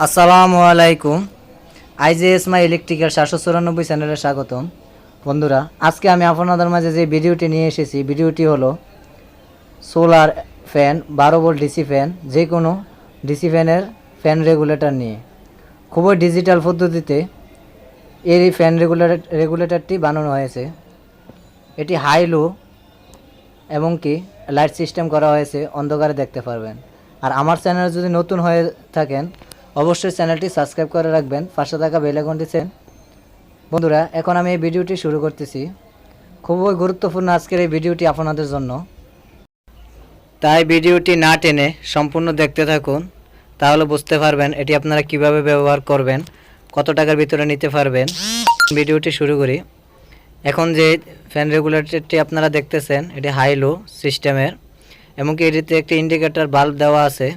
আসসালামু আলাইকুম। আইজেএস মাই ইলেকট্রিক্যাল 794 চ্যানেলে স্বাগতম। বন্ধুরা, আজকে আমি আপনাদের মাঝে যে ভিডিওটি নিয়ে এসেছি, ভিডিওটি হলো solar fan, 12 volt DC fan, যে কোনো ডিসি ফ্যানের ফ্যান রেগুলেটর নিয়ে খুবই ডিজিটাল পদ্ধতিতে এই ফ্যান রেগুলেটরটি বানানো হয়েছে। এটি হাই লো এবং কি লাইট সিস্টেম করা হয়েছে, অন্ধকারে দেখতে পারবেন। আর আমার চ্যানেল যদি নতুন হয়ে থাকেন অবশ্যই চ্যানেলটি সাবস্ক্রাইব করে রাখবেন, পাশে থাকা বেল আইকনটি চেন। বন্ধুরা, এখন আমি এই ভিডিওটি শুরু করতেছি। খুবই গুরুত্বপূর্ণ আজকের এই ভিডিওটি আপনাদের জন্য, তাই ভিডিওটি না টেনে সম্পূর্ণ দেখতে থাকুন, তাহলে বুঝতে পারবেন এটি আপনারা কিভাবে ব্যবহার করবেন, কত টাকার ভিতরে নিতে পারবেন। ভিডিওটি শুরু করি। এখন যে ফ্যান রেগুলেটরটি আপনারা দেখতেছেন এটি হাই লো সিস্টেমের, এমনকি এটিতে একটি ইন্ডিকেটর বাল্ব দেওয়া আছে,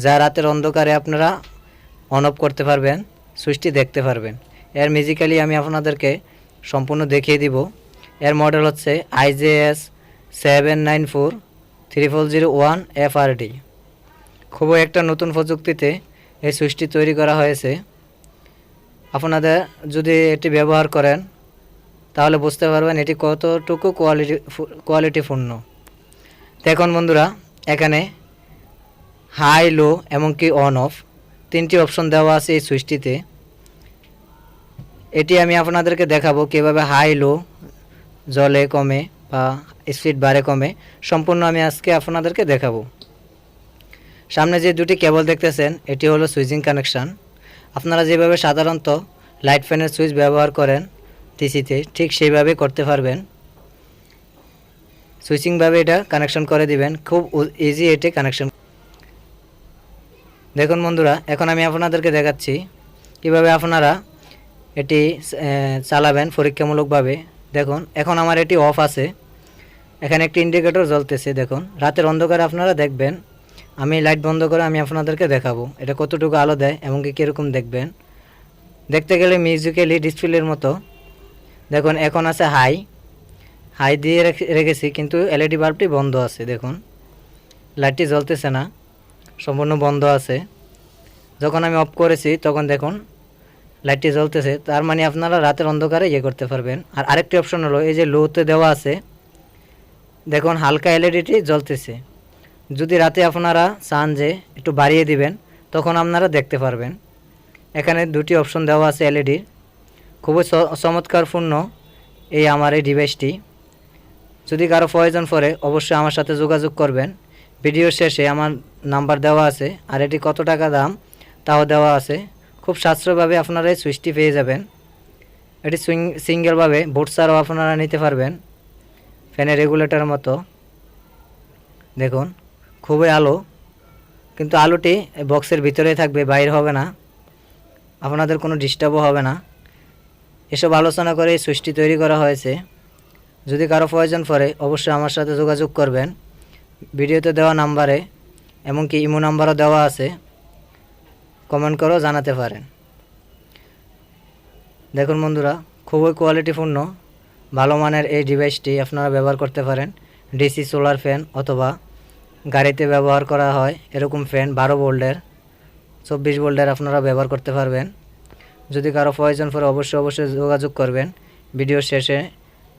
যা রাতের অন্ধকারে আপনারা অন অফ করতে পারবেন, সুইচটি দেখতে পারবেন। এর মিউজিক্যালি আমি আপনাদেরকে সম্পূর্ণ দেখিয়ে দিব। এর মডেল হচ্ছে IJS 794301 FRD। খুবই একটা নতুন প্রযুক্তিতে এই সুইচটি তৈরি করা হয়েছে। আপনাদের যদি এটি ব্যবহার করেন তাহলে বুঝতে পারবেন এটি কতটুকু কোয়ালিটিপূর্ণ। দেখুন বন্ধুরা, এখানে হাই লো এমনকি অন অফ তিনটি অপশন দেওয়া আছে এই সুইচটিতে। এটি আমি আপনাদেরকে দেখাবো কীভাবে হাই লো জলে কমে বা স্পিড বাড়ে কমে, সম্পূর্ণ আমি আজকে আপনাদেরকে দেখাবো। সামনে যে দুটি কেবল দেখতেছেন এটি হলো সুইচিং কানেকশান। আপনারা যেভাবে সাধারণত লাইট ফ্যানের সুইচ ব্যবহার করেন টিসিতে, ঠিক সেইভাবে করতে পারবেন। সুইচিংভাবে এটা কানেকশন করে দিবেন, খুব ইজি এটি কানেকশন। দেখুন বন্ধুরা, এখন আমি আপনাদেরকে দেখাচ্ছি কিভাবে আপনারা এটি চালাবেন পরীক্ষামূলকভাবে। দেখুন, এখন আমার এটি অফ আছে, এখানে একটি ইন্ডিকেটর জ্বলতেছে। দেখুন, রাতের অন্ধকারে আপনারা দেখবেন। আমি লাইট বন্ধ করে আমি আপনাদেরকে দেখাবো এটা কতটুকু আলো দেয় এবং কি কীরকম দেখবেন। দেখতে গেলে মিউজিক্যালি ডিসপ্লের মতো। দেখুন, এখন আছে হাই দিয়ে রেখেছি, কিন্তু এলইডি বাল্বটি বন্ধ আছে। দেখুন, লাইটটি জ্বলতেছে না, সম্পূর্ণ বন্ধ আছে। যখন আমি অফ করেছি তখন দেখুন লাইটটি জ্বলতেছে, তার মানে আপনারা রাতের অন্ধকারে করতে পারবেন। আর আরেকটি অপশন হলো এই যে লোতে দেওয়া আছে, দেখুন হালকা এলইডিটি জ্বলতেছে। যদি রাতে আপনারা চান যে একটু বাড়িয়ে দিবেন তখন আপনারা দেখতে পারবেন। এখানে দুটি অপশন দেওয়া আছে এলইডির। খুবই চমৎকারপূর্ণ আমার এই ডিভাইসটি। যদি কারো প্রয়োজন পড়ে অবশ্যই আমার সাথে যোগাযোগ করবেন। ভিডিও শেষে আমার নাম্বার দেওয়া আছে, আর এটি কত টাকা দাম তাও দেওয়া আছে। খুব সাশ্রয়ভাবে আপনারা এই সুইচটি পেয়ে যাবেন। এটি সিঙ্গেলভাবে বোর্ড ছাড়াও আপনারা নিতে পারবেন, ফ্যানের রেগুলেটরের মতো। দেখুন, খুবই আলো, কিন্তু আলোটি বক্সের ভিতরেই থাকবে, বাইরে হবে না, আপনাদের কোনো ডিস্টার্বও হবে না। এসব আলোচনা করে এই সুইচটি তৈরি করা হয়েছে। যদি কারো প্রয়োজন পড়ে অবশ্যই আমার সাথে যোগাযোগ করবেন। ভিডিওতে দেওয়া নাম্বারে, এমনকি ইমো নাম্বারও দেওয়া আছে, কমেন্ট করেও জানাতে পারেন। দেখুন বন্ধুরা, খুবই কোয়ালিটিপূর্ণ ভালো মানের এই ডিভাইসটি আপনারা ব্যবহার করতে পারেন। ডিসি সোলার ফ্যান অথবা গাড়িতে ব্যবহার করা হয় এরকম ফ্যান 12 ভোল্টের, 24 ভোল্টের আপনারা ব্যবহার করতে পারবেন। যদি কারো প্রয়োজন পড়ে অবশ্যই যোগাযোগ করবেন। ভিডিও শেষে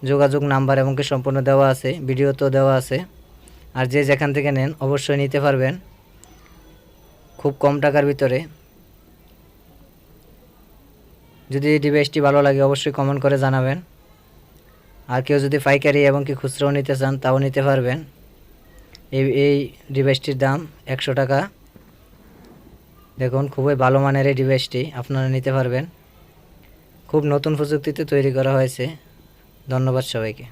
যোগাযোগ নাম্বার এমনকি সম্পূর্ণ দেওয়া আছে, ভিডিওতেও দেওয়া আছে। আর যে যেখান থেকে নেন অবশ্যই নিতে পারবেন খুব কম টাকার ভিতরে। যদি ডিভাইসটি ভালো লাগে অবশ্যই কমেন্ট করে জানাবেন। আর কেউ যদি পাইকারি এবং কি খুচরাও নিতে চান তাও নিতে পারবেন। এই ডিভাইসটির দাম 100 টাকা। দেখুন, খুবই ভালো মানের এই ডিভাইসটি আপনারা নিতে পারবেন। খুব নতুন প্রযুক্তিতে তৈরি করা হয়েছে। ধন্যবাদ সবাইকে।